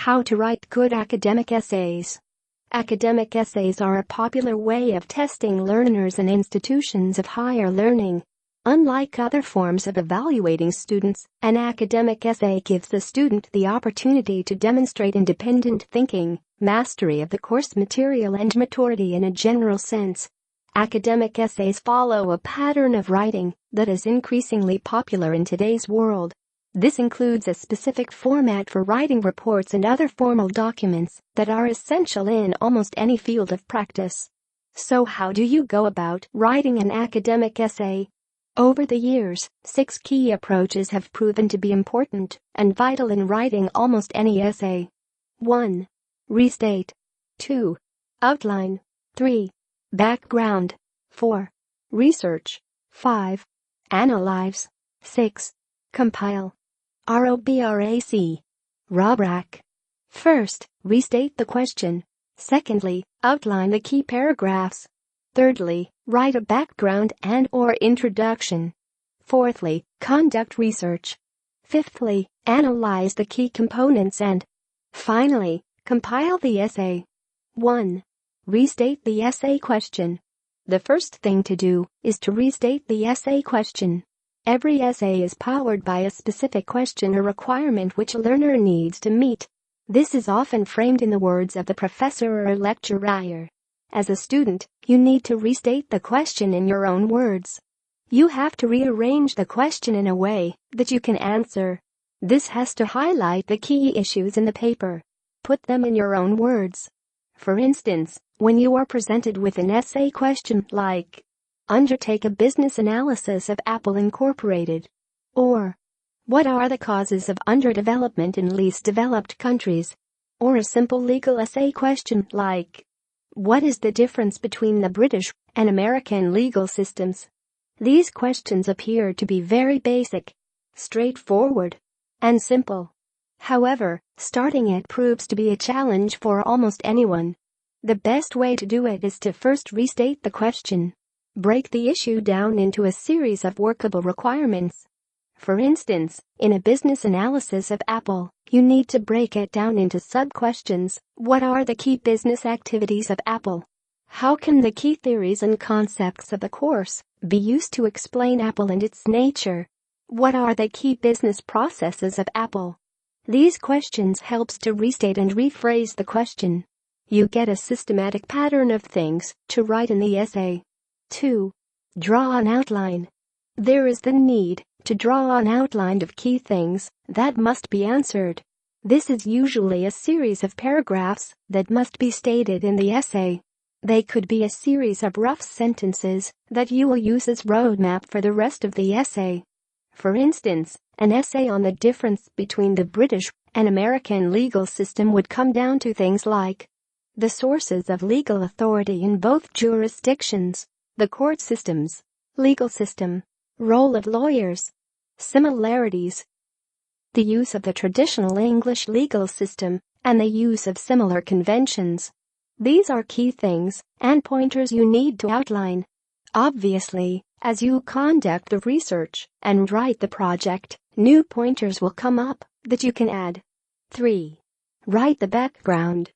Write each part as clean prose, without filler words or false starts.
How to write good academic essays. Academic essays are a popular way of testing learners in institutions of higher learning. Unlike other forms of evaluating students, an academic essay gives the student the opportunity to demonstrate independent thinking, mastery of the course material and maturity in a general sense. Academic essays follow a pattern of writing that is increasingly popular in today's world. This includes a specific format for writing reports and other formal documents that are essential in almost any field of practice. So how do you go about writing an academic essay? Over the years, 6 key approaches have proven to be important and vital in writing almost any essay. 1. Restate. 2. Outline. 3. Background. 4. Research. 5. Analyze. 6. Compile. ROBRAC. Rubric. First, restate the question. Secondly, outline the key paragraphs. Thirdly, write a background and/or introduction. Fourthly, conduct research. Fifthly, analyze the key components and, finally, compile the essay. 1. Restate the essay question. The first thing to do is to restate the essay question. Every essay is powered by a specific question or requirement which a learner needs to meet. This is often framed in the words of the professor or lecturer. As a student, you need to restate the question in your own words. You have to rearrange the question in a way that you can answer. This has to highlight the key issues in the paper. Put them in your own words. For instance, when you are presented with an essay question like, undertake a business analysis of Apple Incorporated. Or, what are the causes of underdevelopment in least developed countries? Or a simple legal essay question like, what is the difference between the British and American legal systems? These questions appear to be very basic, straightforward, and simple. However, starting it proves to be a challenge for almost anyone. The best way to do it is to first restate the question. Break the issue down into a series of workable requirements. For instance, in a business analysis of Apple, you need to break it down into sub-questions. What are the key business activities of Apple? How can the key theories and concepts of the course be used to explain Apple and its nature? What are the key business processes of Apple? These questions helps to restate and rephrase the question. You get a systematic pattern of things to write in the essay. 2. Draw an outline. There is the need to draw an outline of key things that must be answered. This is usually a series of paragraphs that must be stated in the essay. They could be a series of rough sentences that you will use as roadmap for the rest of the essay. For instance, an essay on the difference between the British and American legal system would come down to things like the sources of legal authority in both jurisdictions, the court systems, legal system, role of lawyers, similarities, the use of the traditional English legal system, and the use of similar conventions. These are key things and pointers you need to outline. Obviously, as you conduct the research and write the project, new pointers will come up that you can add. 3. Write the background.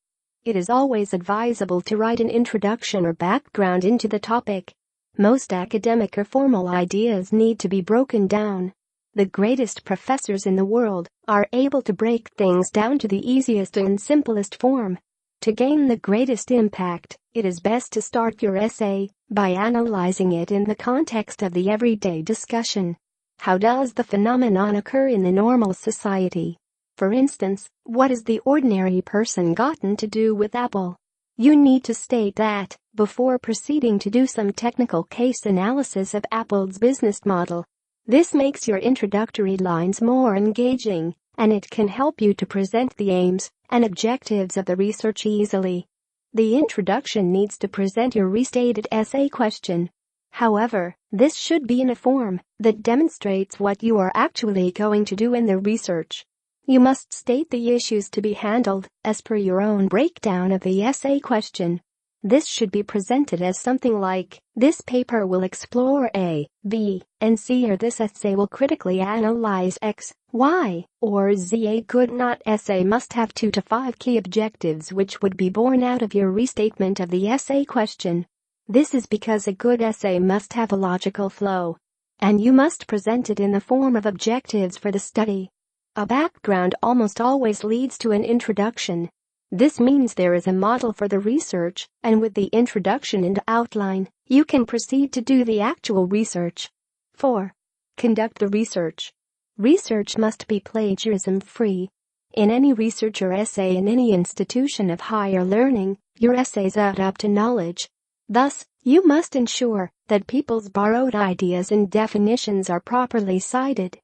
It is always advisable to write an introduction or background into the topic. Most academic or formal ideas need to be broken down. The greatest professors in the world are able to break things down to the easiest and simplest form. To gain the greatest impact, it is best to start your essay by analyzing it in the context of the everyday discussion. How does the phenomenon occur in the normal society? For instance, what has the ordinary person gotten to do with Apple? You need to state that before proceeding to do some technical case analysis of Apple's business model. This makes your introductory lines more engaging, and it can help you to present the aims and objectives of the research easily. The introduction needs to present your restated essay question. However, this should be in a form that demonstrates what you are actually going to do in the research. You must state the issues to be handled as per your own breakdown of the essay question. This should be presented as something like, this paper will explore A, B, and C, or this essay will critically analyze X, Y, or Z. A good not essay must have 2 to 5 key objectives which would be born out of your restatement of the essay question. This is because a good essay must have a logical flow, and you must present it in the form of objectives for the study. A background almost always leads to an introduction. This means there is a model for the research, and with the introduction and outline, you can proceed to do the actual research. 4. Conduct the research. Research must be plagiarism-free. In any research or essay in any institution of higher learning, your essays add up to knowledge. Thus, you must ensure that people's borrowed ideas and definitions are properly cited.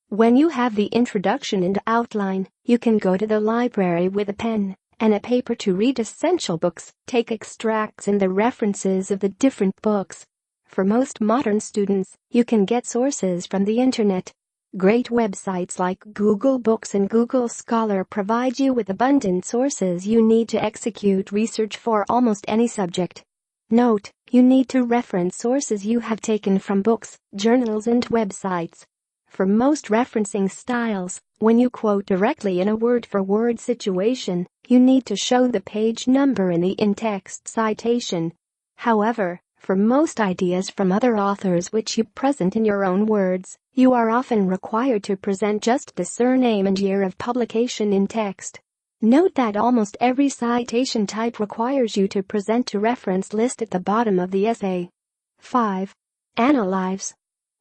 When you have the introduction and outline, you can go to the library with a pen and a paper to read essential books, take extracts and the references of the different books. For most modern students, you can get sources from the internet. Great websites like Google Books and Google Scholar provide you with abundant sources you need to execute research for almost any subject. Note, you need to reference sources you have taken from books, journals and websites. For most referencing styles, when you quote directly in a word-for-word situation, you need to show the page number in the in-text citation. However, for most ideas from other authors which you present in your own words, you are often required to present just the surname and year of publication in text. Note that almost every citation type requires you to present a reference list at the bottom of the essay. 5. Analyze.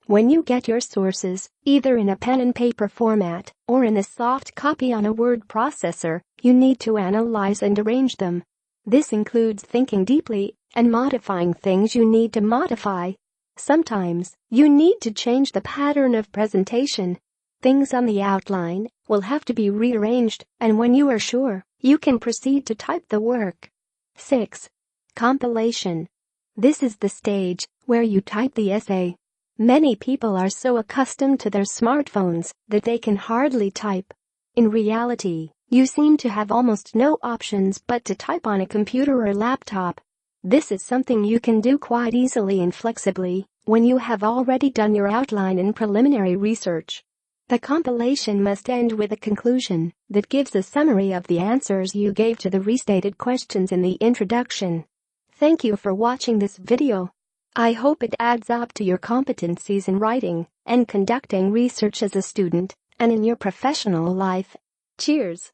When you get your sources, either in a pen and paper format or in a soft copy on a word processor, you need to analyze and arrange them. This includes thinking deeply and modifying things you need to modify. Sometimes, you need to change the pattern of presentation. Things on the outline will have to be rearranged, and when you are sure, you can proceed to type the work. 6. Compilation. This is the stage where you type the essay. Many people are so accustomed to their smartphones that they can hardly type. In reality, you seem to have almost no options but to type on a computer or laptop. This is something you can do quite easily and flexibly when you have already done your outline and preliminary research. The compilation must end with a conclusion that gives a summary of the answers you gave to the restated questions in the introduction. Thank you for watching this video. I hope it adds up to your competencies in writing and conducting research as a student and in your professional life. Cheers!